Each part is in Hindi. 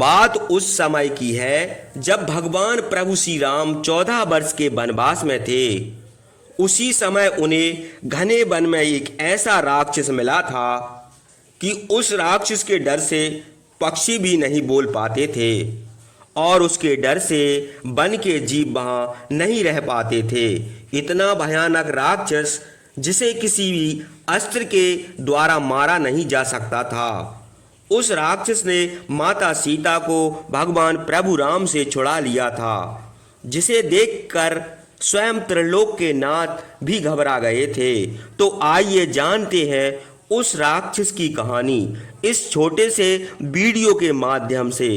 बात उस समय की है जब भगवान प्रभु श्री राम 14 वर्ष के वनवास में थे। उसी समय उन्हें घने वन में एक ऐसा राक्षस मिला था कि उस राक्षस के डर से पक्षी भी नहीं बोल पाते थे और उसके डर से वन के जीव वहां नहीं रह पाते थे। इतना भयानक राक्षस जिसे किसी भी अस्त्र के द्वारा मारा नहीं जा सकता था। उस राक्षस ने माता सीता को भगवान प्रभु राम से छुड़ा लिया था, जिसे देखकर स्वयं त्रिलोक के नाथ भी घबरा गए थे। तो आइए जानते हैं उस राक्षस की कहानी इस छोटे से वीडियो के माध्यम से।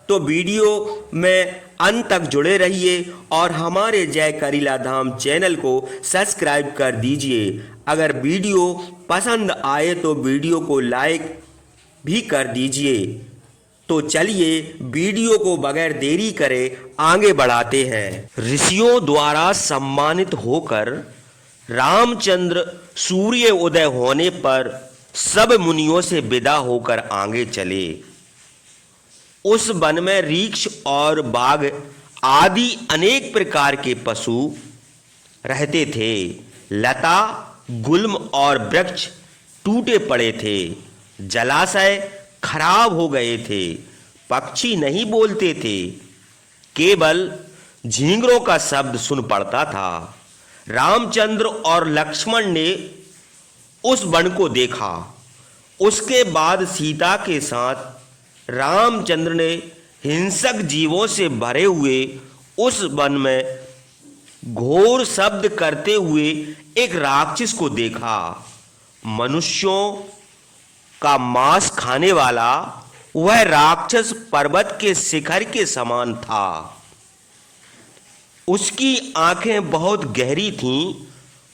तो वीडियो में अंत तक जुड़े रहिए और हमारे जय करीला धाम चैनल को सब्सक्राइब कर दीजिए। अगर वीडियो पसंद आए तो वीडियो को लाइक भी कर दीजिए। तो चलिए वीडियो को बगैर देरी करे आगे बढ़ाते हैं। ऋषियों द्वारा सम्मानित होकर रामचंद्र सूर्य उदय होने पर सब मुनियों से विदा होकर आगे चले। उस वन में रीछ और बाघ आदि अनेक प्रकार के पशु रहते थे। लता गुल्म और वृक्ष टूटे पड़े थे। जलाशय खराब हो गए थे। पक्षी नहीं बोलते थे, केवल झींगरों का शब्द सुन पड़ता था। रामचंद्र और लक्ष्मण ने उस वन को देखा। उसके बाद सीता के साथ रामचंद्र ने हिंसक जीवों से भरे हुए उस वन में घोर शब्द करते हुए एक राक्षस को देखा। मनुष्यों का मांस खाने वाला वह राक्षस पर्वत के शिखर के समान था। उसकी आंखें बहुत गहरी थीं,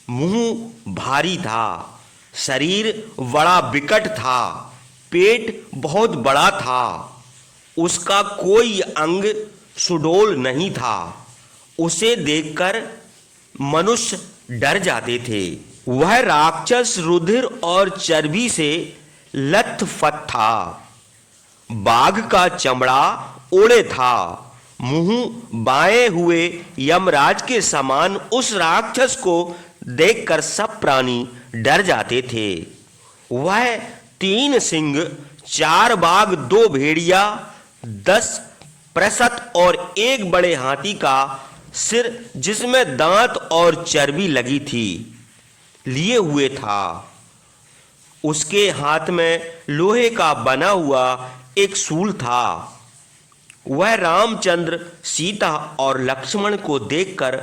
मुंह भारी था, शरीर बड़ा विकट था, पेट बहुत बड़ा था। उसका कोई अंग सुडौल नहीं था। उसे देखकर मनुष्य डर जाते थे। वह राक्षस रुधिर और चर्बी से लथपथ था। बाघ का चमड़ा ओढ़े था। मुंह बाए हुए यमराज के समान उस राक्षस को देखकर सब प्राणी डर जाते थे। वह 3 सिंह, 4 बाघ, 2 भेड़िया, 10 प्रसत और 1 बड़े हाथी का सिर जिसमें दांत और चर्बी लगी थी लिए हुए था। उसके हाथ में लोहे का बना हुआ एक शूल था। वह रामचंद्र, सीता और लक्ष्मण को देखकर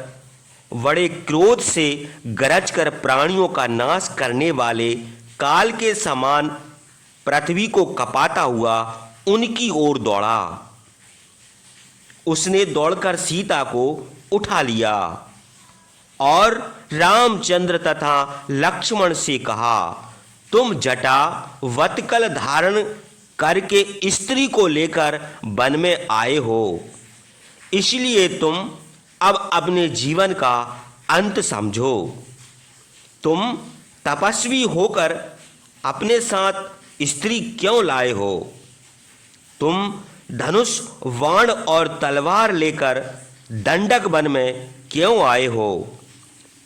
बड़े क्रोध से गरजकर प्राणियों का नाश करने वाले काल के समान पृथ्वी को कपाता हुआ उनकी ओर दौड़ा। उसने दौड़कर सीता को उठा लिया और रामचंद्र तथा लक्ष्मण से कहा, तुम जटा वत्कल धारण करके स्त्री को लेकर वन में आए हो, इसलिए तुम अब अपने जीवन का अंत समझो। तुम तपस्वी होकर अपने साथ स्त्री क्यों लाए हो? तुम धनुष, बाण और तलवार लेकर दंडक वन में क्यों आए हो?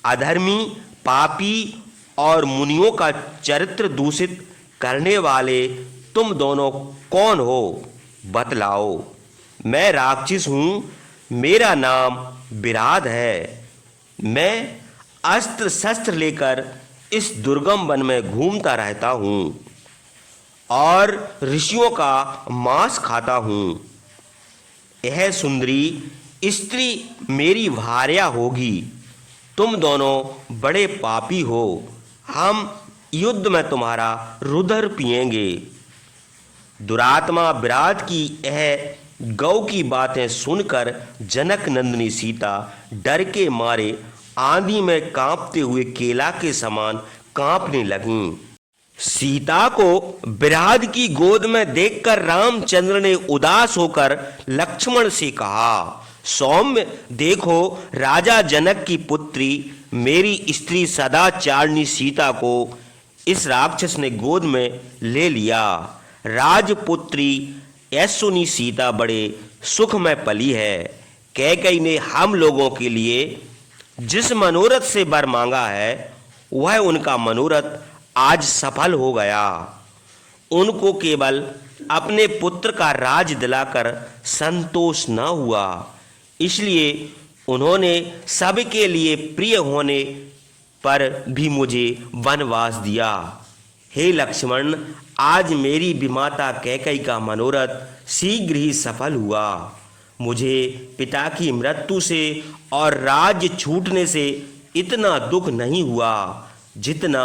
अधर्मी, पापी और मुनियों का चरित्र दूषित करने वाले तुम दोनों कौन हो? बतलाओ। मैं राक्षस हूं, मेरा नाम विराध है। मैं अस्त्र शस्त्र लेकर इस दुर्गम वन में घूमता रहता हूं और ऋषियों का मांस खाता हूं। यह सुंदरी स्त्री मेरी भार्या होगी। तुम दोनों बड़े पापी हो। हम युद्ध में तुम्हारा रुधिर पिएंगे। दुरात्मा विराट की यह गौ की बातें सुनकर जनक नंदिनी सीता डर के मारे आंधी में कांपते हुए केला के समान कांपने लगीं। सीता को विराट की गोद में देखकर रामचंद्र ने उदास होकर लक्ष्मण से कहा, सौम्य, देखो राजा जनक की पुत्री मेरी स्त्री सदाचारिणी सीता को इस राक्षस ने गोद में ले लिया। राजपुत्री यह सुनी सीता बड़े सुख में पली है। कैकई ने हम लोगों के लिए जिस मनोरथ से वर मांगा है वह उनका मनोरथ आज सफल हो गया। उनको केवल अपने पुत्र का राज दिलाकर संतोष न हुआ, इसलिए उन्होंने सबके लिए प्रिय होने पर भी मुझे वनवास दिया। हे लक्ष्मण, आज मेरी विमाता कैकई का मनोरथ शीघ्र ही सफल हुआ। मुझे पिता की मृत्यु से और राज्य छूटने से इतना दुख नहीं हुआ जितना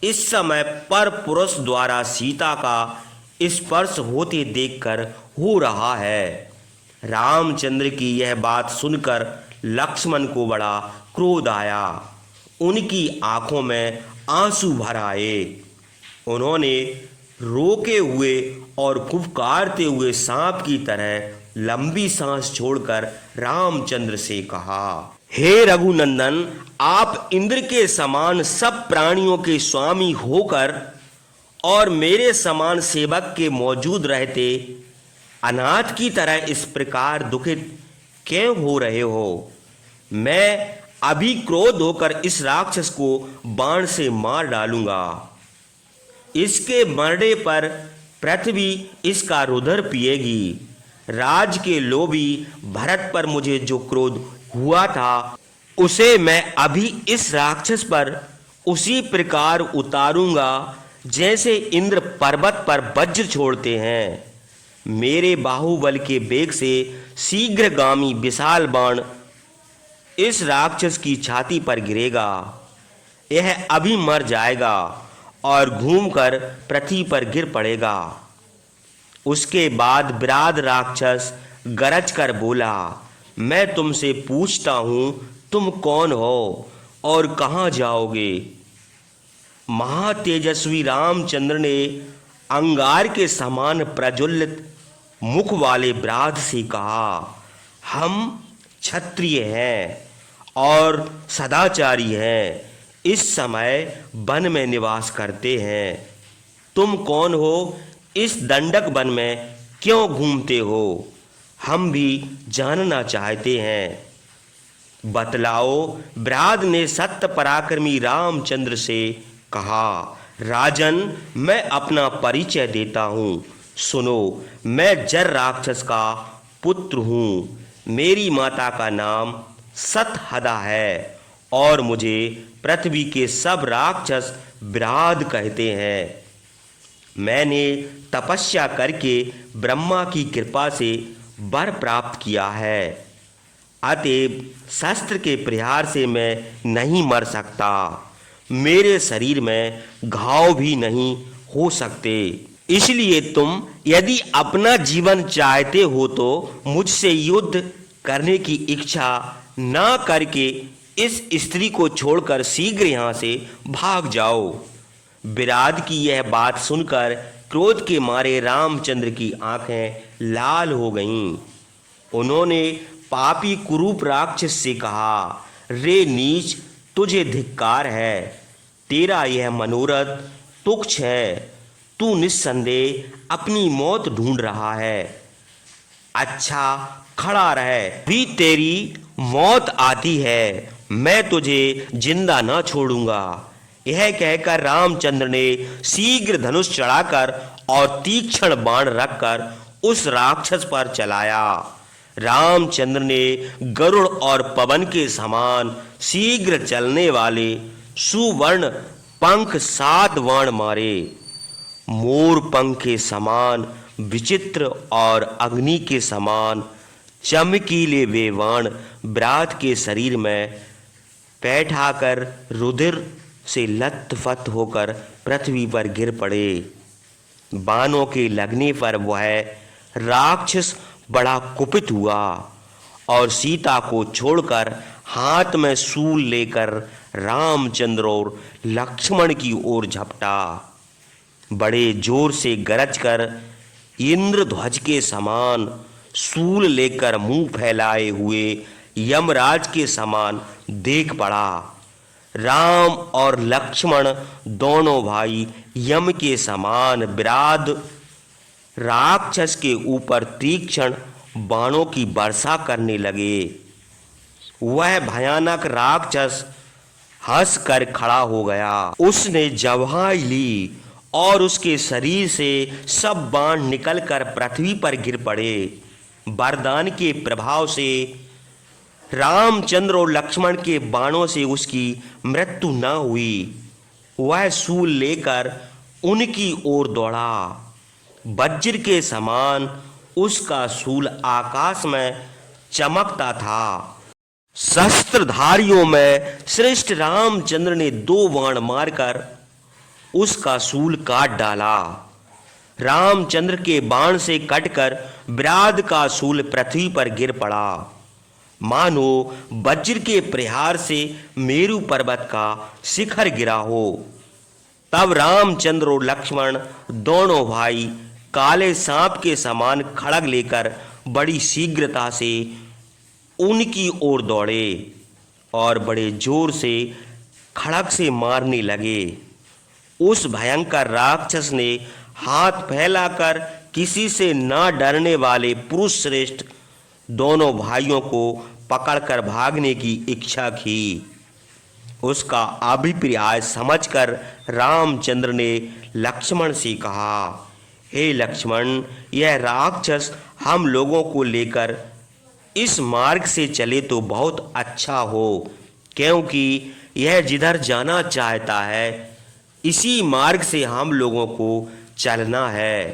इस समय पर पुरुष द्वारा सीता का स्पर्श होते देखकर हो रहा है। रामचंद्र की यह बात सुनकर लक्ष्मण को बड़ा क्रोध आया। उनकी आंखों में आंसू भर आए। उन्होंने रोके हुए और फुफकारते हुए सांप की तरह लंबी सांस छोड़कर रामचंद्र से कहा, हे रघुनंदन, आप इंद्र के समान सब प्राणियों के स्वामी होकर और मेरे समान सेवक के मौजूद रहते अनाथ की तरह इस प्रकार दुखित क्यों हो रहे हो? मैं अभी क्रोध होकर इस राक्षस को बाण से मार डालूंगा। इसके मरने पर पृथ्वी इसका रुधिर पिएगी। राज के लोभी भरत पर मुझे जो क्रोध हुआ था उसे मैं अभी इस राक्षस पर उसी प्रकार उतारूंगा जैसे इंद्र पर्वत पर वज्र छोड़ते हैं। मेरे बाहुबल के वेग से शीघ्रगामी विशाल बाण इस राक्षस की छाती पर गिरेगा। यह अभी मर जाएगा और घूमकर पृथ्वी पर गिर पड़ेगा। उसके बाद विराट राक्षस गरज कर बोला, मैं तुमसे पूछता हूं, तुम कौन हो और कहां जाओगे? महातेजस्वी रामचंद्र ने अंगार के समान प्रज्वलित मुख वाले विराट से कहा, हम क्षत्रिय हैं और सदाचारी हैं, इस समय वन में निवास करते हैं। तुम कौन हो? इस दंडक वन में क्यों घूमते हो? हम भी जानना चाहते हैं। बतलाओ। विराट ने सत्य पराक्रमी रामचंद्र से कहा, राजन, मैं अपना परिचय देता हूँ। सुनो, मैं जर राक्षस का पुत्र हूँ। मेरी माता का नाम सतहदा है और मुझे पृथ्वी के सब राक्षस विराट कहते हैं। मैंने तपस्या करके ब्रह्मा की कृपा से वर प्राप्त किया है, अतएव शस्त्र के प्रहार से मैं नहीं मर सकता। मेरे शरीर में घाव भी नहीं हो सकते। इसलिए तुम यदि अपना जीवन चाहते हो तो मुझसे युद्ध करने की इच्छा ना करके इस स्त्री को छोड़कर शीघ्र यहाँ से भाग जाओ। विराट की यह बात सुनकर क्रोध के मारे रामचंद्र की आंखें लाल हो गईं। उन्होंने पापी कुरूप राक्षस से कहा, रे नीच, तुझे धिक्कार है। तेरा यह मनोरथ तुच्छ है। तू निस्संदेह अपनी मौत ढूंढ रहा है। अच्छा, खड़ा रह, भी तेरी मौत आती है। मैं तुझे जिंदा न छोड़ूंगा। यह कहकर रामचंद्र ने शीघ्र धनुष चढ़ाकर और तीक्ष्ण बाण रखकर उस राक्षस पर चलाया। रामचंद्र ने गरुड़ और पवन के समान शीघ्र चलने वाले सुवर्ण पंख 7 बाण मारे। मोर पंख के समान विचित्र और अग्नि के समान चमकीले वे बाण विराट के शरीर में बैठाकर रुधिर से लथपथ होकर पृथ्वी पर गिर पड़े। बाणों के लगने पर वह राक्षस बड़ा कुपित हुआ और सीता को छोड़कर हाथ में शूल लेकर रामचंद्र और लक्ष्मण की ओर झपटा। बड़े जोर से गरज कर इंद्रध्वज के समान शूल लेकर मुंह फैलाए हुए यमराज के समान देख पड़ा। राम और लक्ष्मण दोनों भाई यम के समान विराट राक्षस के ऊपर तीक्ष्ण बाणों की वर्षा करने लगे। वह भयानक राक्षस हंसकर खड़ा हो गया। उसने जवाई ली और उसके शरीर से सब बाण निकलकर पृथ्वी पर गिर पड़े। वरदान के प्रभाव से रामचंद्र और लक्ष्मण के बाणों से उसकी मृत्यु न हुई। वह शूल लेकर उनकी ओर दौड़ा। वज्र के समान उसका शूल आकाश में चमकता था। शस्त्रधारियों में श्रेष्ठ रामचंद्र ने 2 बाण मारकर उसका शूल काट डाला। रामचंद्र के बाण से कटकर विराट का शूल पृथ्वी पर गिर पड़ा, मानो वज्र के प्रहार से मेरु पर्वत का शिखर गिरा हो। तब रामचंद्र और लक्ष्मण दोनों भाई काले सांप के समान खड़ग लेकर बड़ी शीघ्रता से उनकी ओर दौड़े और बड़े जोर से खड़ग से मारने लगे। उस भयंकर राक्षस ने हाथ फैलाकर किसी से न डरने वाले पुरुष श्रेष्ठ दोनों भाइयों को पकड़कर भागने की इच्छा की। उसका अभिप्राय समझकर रामचंद्र ने लक्ष्मण से कहा, हे लक्ष्मण, यह राक्षस हम लोगों को लेकर इस मार्ग से चले तो बहुत अच्छा हो, क्योंकि यह जिधर जाना चाहता है इसी मार्ग से हम लोगों को चलना है।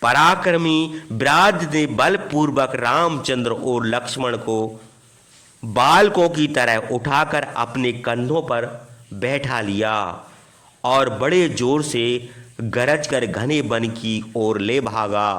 पराक्रमी विराट ने बलपूर्वक रामचंद्र और लक्ष्मण को बालकों की तरह उठाकर अपने कंधों पर बैठा लिया और बड़े जोर से गरज कर घने वन की ओर ले भागा।